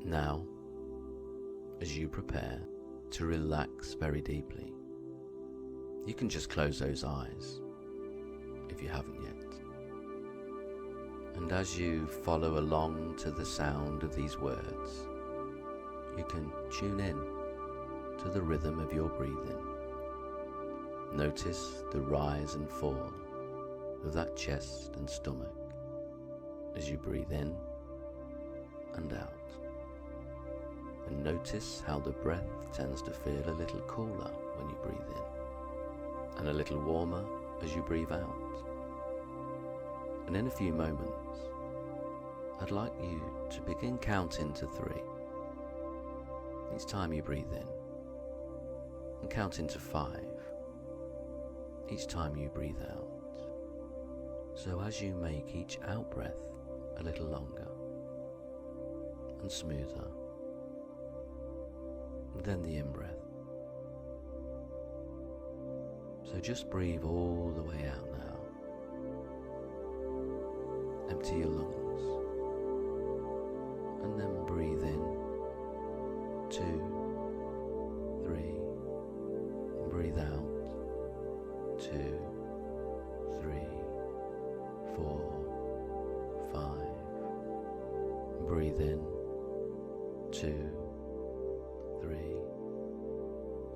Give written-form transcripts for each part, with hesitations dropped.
Now, as you prepare to relax very deeply, you can just close those eyes if you haven't yet. And as you follow along to the sound of these words, you can tune in to the rhythm of your breathing. Notice the rise and fall of that chest and stomach as you breathe in and out. And notice how the breath tends to feel a little cooler when you breathe in, and a little warmer as you breathe out. And in a few moments, I'd like you to begin counting to 3. Each time you breathe in, and counting to 5 each time you breathe out. So as you make each out breath a little longer and smoother than the in breath. So just breathe all the way out now. Empty your lungs and then breathe in 2, 3, breathe out 2, 3, 4, 5. Breathe in 2, 3,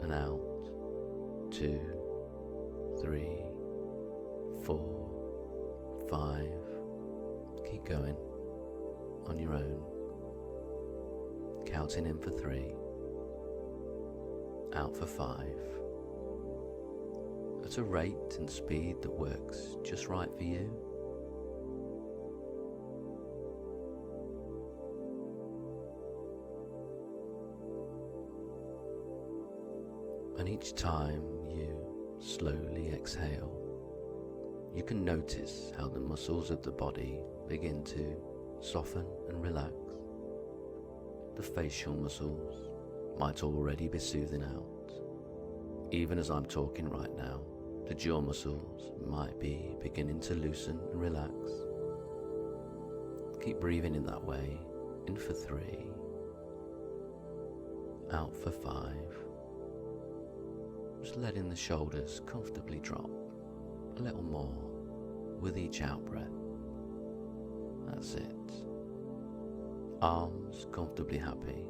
and out 2, 3, 4, 5. Keep going on your own, counting in for 3, out for 5, at a rate and speed that works just right for you. And each time you slowly exhale, you can notice how the muscles of the body begin to soften and relax. The facial muscles might already be soothing out. Even as I'm talking right now, the jaw muscles might be beginning to loosen and relax. Keep breathing in that way, in for 3, out for 5. Just letting the shoulders comfortably drop a little more with each out breath. That's it. Arms comfortably happy.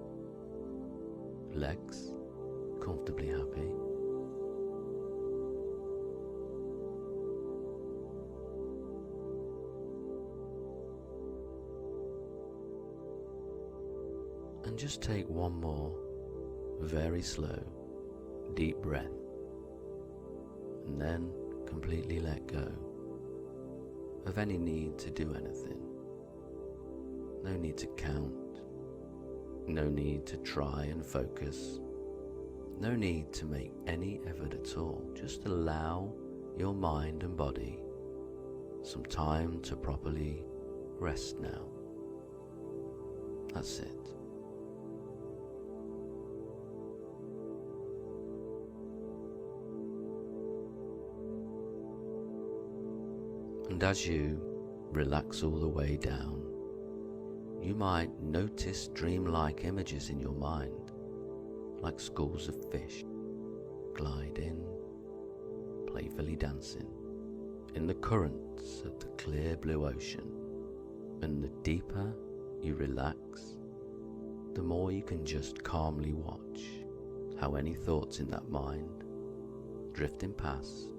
Legs comfortably happy. And just take one more very slow, deep breath, and then completely let go of any need to do anything. No need to count, no need to try and focus, no need to make any effort at all. Just allow your mind and body some time to properly rest now. That's it. And as you relax all the way down, you might notice dreamlike images in your mind, like schools of fish gliding, playfully dancing in the currents of the clear blue ocean. And the deeper you relax, the more you can just calmly watch how any thoughts in that mind, drifting past,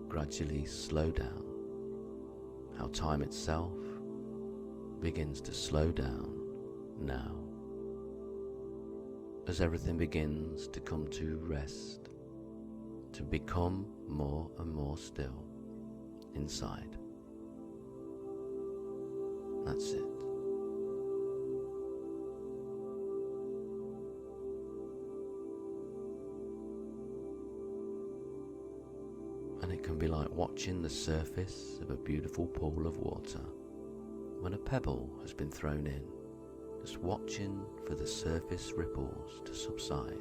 gradually slow down, how time itself begins to slow down now, as everything begins to come to rest, to become more and more still inside. That's it. And it can be like watching the surface of a beautiful pool of water when a pebble has been thrown in, just watching for the surface ripples to subside,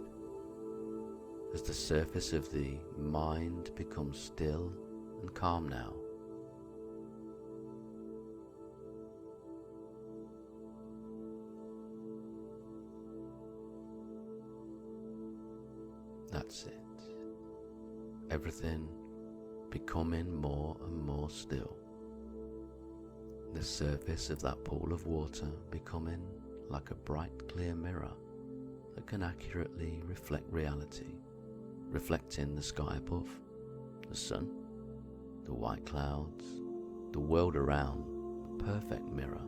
as the surface of the mind becomes still and calm now. That's it. Everything becoming more and more still. The surface of that pool of water becoming like a bright clear mirror that can accurately reflect reality, reflecting the sky above, the sun, the white clouds, the world around, a perfect mirror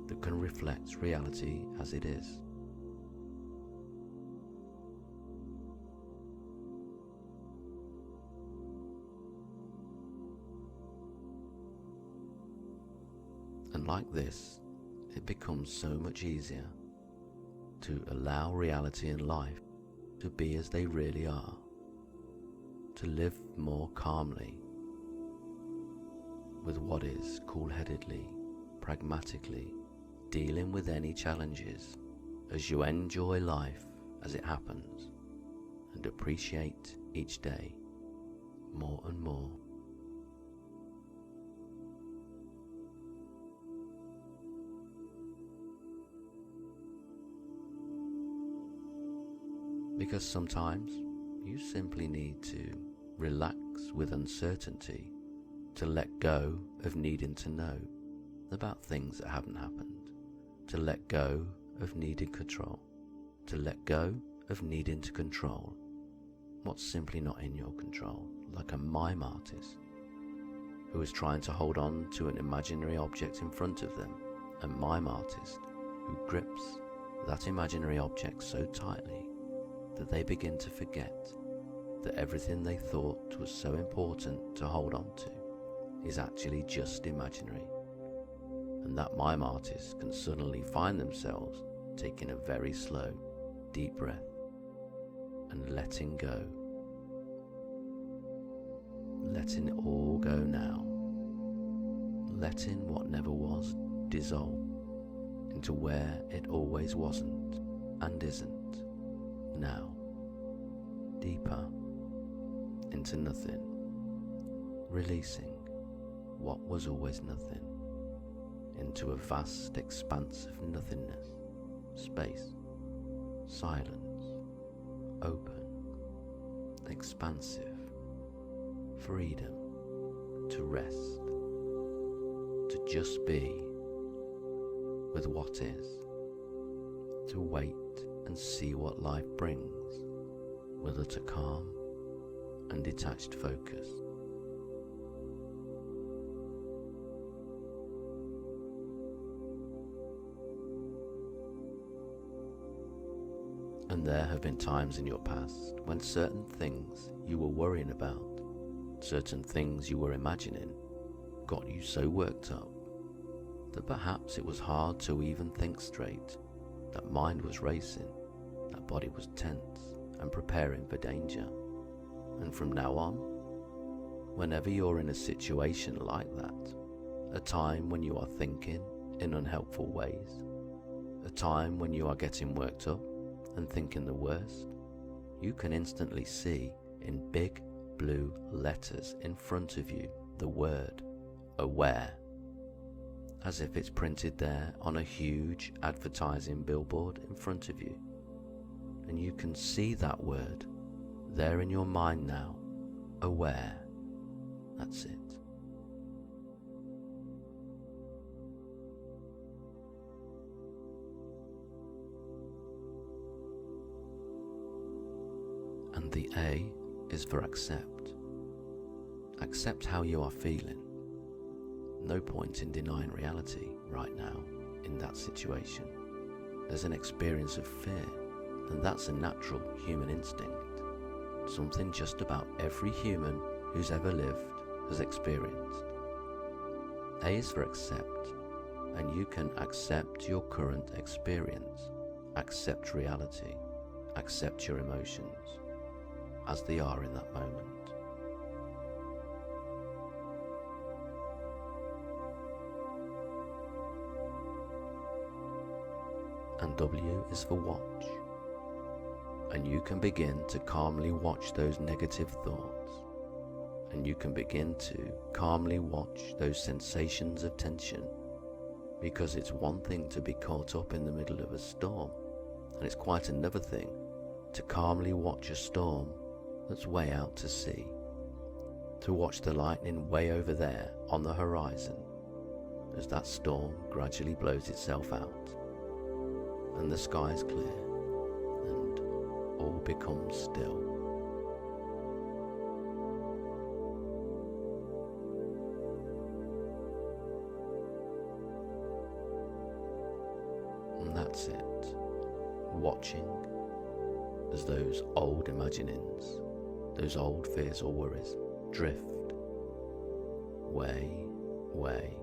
that can reflect reality as it is. And like this, it becomes so much easier to allow reality and life to be as they really are, to live more calmly with what is cool-headedly, pragmatically, dealing with any challenges as you enjoy life as it happens and appreciate each day more and more. Because sometimes you simply need to relax with uncertainty, to let go of needing to know about things that haven't happened, to let go of needing control, to let go of needing to control what's simply not in your control, like a mime artist who is trying to hold on to an imaginary object in front of them, a mime artist who grips that imaginary object so tightly that they begin to forget that everything they thought was so important to hold on to is actually just imaginary. And that mime artist can suddenly find themselves taking a very slow, deep breath and letting go. Letting it all go now. Letting what never was dissolve into where it always wasn't and isn't now. Deeper into nothing. Releasing what was always nothing into a vast expanse of nothingness, space, silence, open, expansive, freedom to rest, to just be with what is, to wait and see what life brings with a calm and detached focus. And there have been times in your past when certain things you were worrying about, certain things you were imagining, got you so worked up that perhaps it was hard to even think straight, that mind was racing, that body was tense and preparing for danger. And from now on, whenever you're in a situation like that, a time when you are thinking in unhelpful ways, a time when you are getting worked up and thinking the worst, you can instantly see in big blue letters in front of you the word aware, as if it's printed there on a huge advertising billboard in front of you. And you can see that word there in your mind now, aware. That's it. And the A is for accept. Accept how you are feeling. No point in denying reality right now in that situation. There's an experience of fear, and that's a natural human instinct. Something just about every human who's ever lived has experienced. A is for accept, and you can accept your current experience, accept reality, accept your emotions as they are in that moment. And W is for watch, and you can begin to calmly watch those negative thoughts, and you can begin to calmly watch those sensations of tension, because it's one thing to be caught up in the middle of a storm, and it's quite another thing to calmly watch a storm that's way out to sea, to watch the lightning way over there on the horizon as that storm gradually blows itself out and the sky is clear and all becomes still. And that's it, watching as those old imaginings, those old fears or worries drift way, way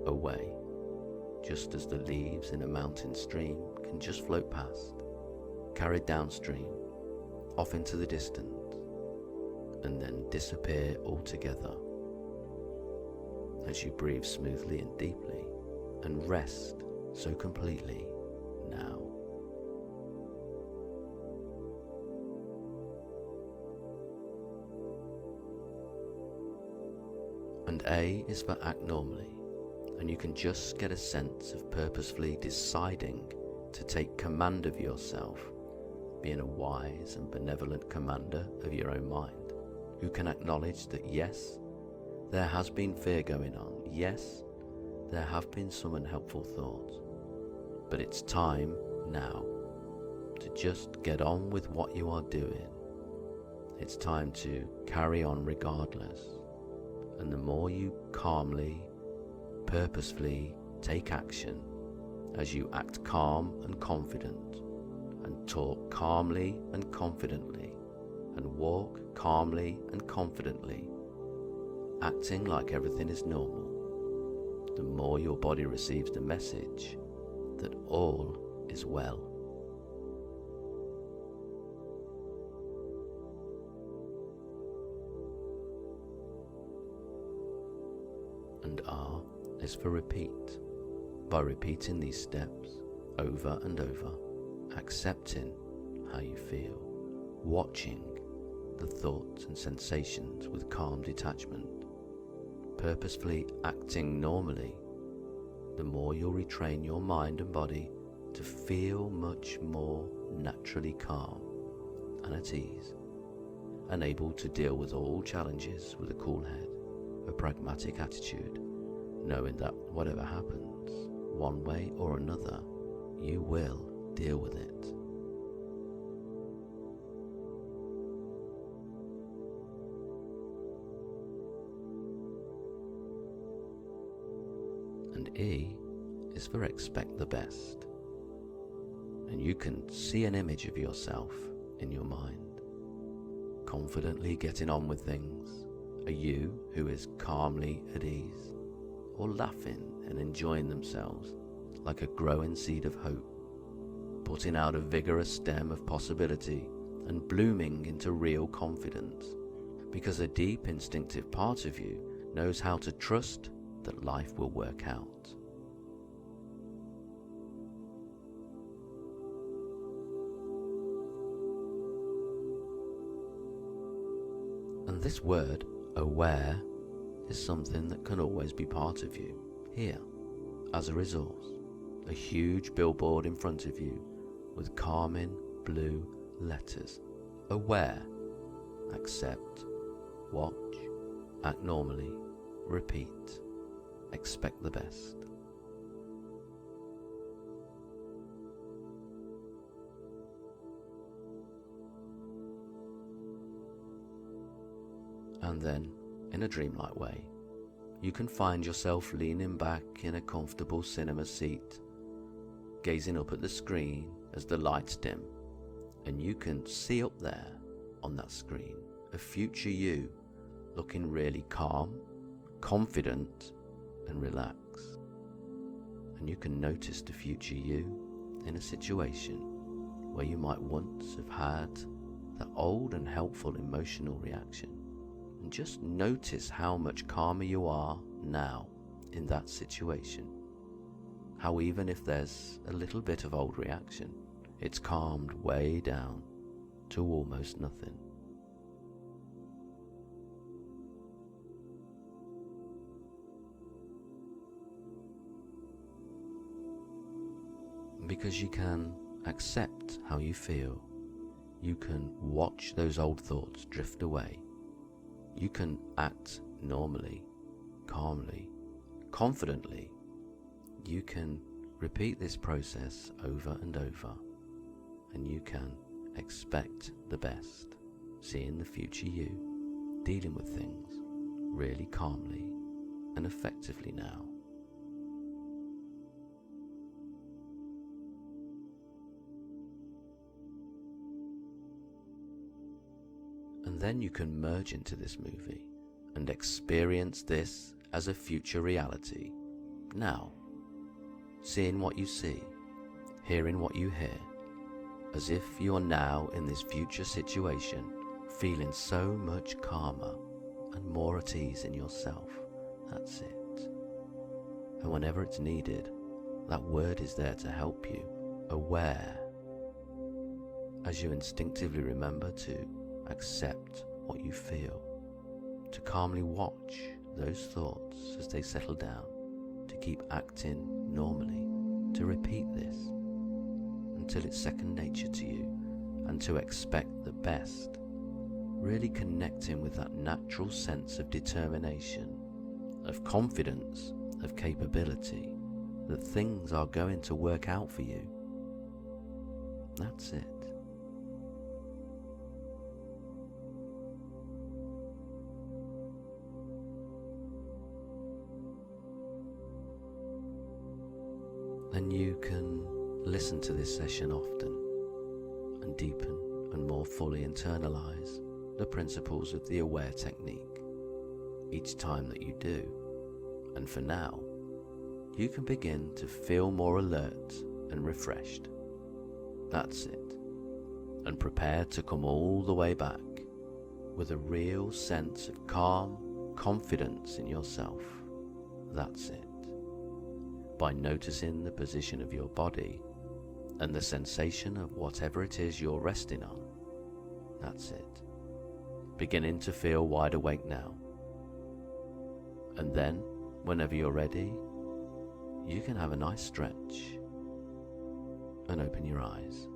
away, just as the leaves in a mountain stream can just float past, carried downstream, off into the distance, and then disappear altogether as you breathe smoothly and deeply and rest so completely now. And A is for act normally, and you can just get a sense of purposefully deciding to take command of yourself, being a wise and benevolent commander of your own mind, who can acknowledge that yes, there has been fear going on, yes, there have been some unhelpful thoughts, but it's time now to just get on with what you are doing. It's time to carry on regardless. And the more you calmly, purposefully take action, as you act calm and confident, and talk calmly and confidently, and walk calmly and confidently, acting like everything is normal, the more your body receives the message that all is well. And R is for repeat. By repeating these steps over and over, accepting how you feel, watching the thoughts and sensations with calm detachment, purposefully acting normally, the more you'll retrain your mind and body to feel much more naturally calm and at ease, and able to deal with all challenges with a cool head, a pragmatic attitude, knowing that whatever happens, one way or another, you will deal with it. And E is for expect the best. And you can see an image of yourself in your mind, confidently getting on with things, a you who is calmly at ease, or laughing and enjoying themselves like a growing seed of hope, putting out a vigorous stem of possibility and blooming into real confidence, because a deep instinctive part of you knows how to trust that life will work out. And this word, aware, is something that can always be part of you, here, as a resource. A huge billboard in front of you with calming blue letters. Aware, accept, watch, act normally, repeat, expect the best. And then, in a dreamlike way, you can find yourself leaning back in a comfortable cinema seat, gazing up at the screen as the lights dim, and you can see up there on that screen a future you looking really calm, confident and relaxed. And you can notice the future you in a situation where you might once have had that old and helpful emotional reaction, and just notice how much calmer you are now in that situation. How even if there's a little bit of old reaction, it's calmed way down to almost nothing. Because you can accept how you feel, you can watch those old thoughts drift away. You can act normally, calmly, confidently. You can repeat this process over and over, and you can expect the best, seeing the future you dealing with things really calmly and effectively now. And then you can merge into this movie and experience this as a future reality now, seeing what you see, hearing what you hear, as if you are now in this future situation, feeling so much calmer and more at ease in yourself. That's it. And whenever it's needed, that word is there to help you, aware, as you instinctively remember to accept what you feel, to calmly watch those thoughts as they settle down, to keep acting normally, to repeat this until it's second nature to you, and to expect the best, really connecting with that natural sense of determination, of confidence, of capability, that things are going to work out for you. That's it. And you can listen to this session often and deepen and more fully internalize the principles of the AWARE technique each time that you do. And for now, you can begin to feel more alert and refreshed. That's it. And prepare to come all the way back with a real sense of calm confidence in yourself. That's it. By noticing the position of your body and the sensation of whatever it is you're resting on. That's it. Beginning to feel wide awake now. And then, whenever you're ready, you can have a nice stretch and open your eyes.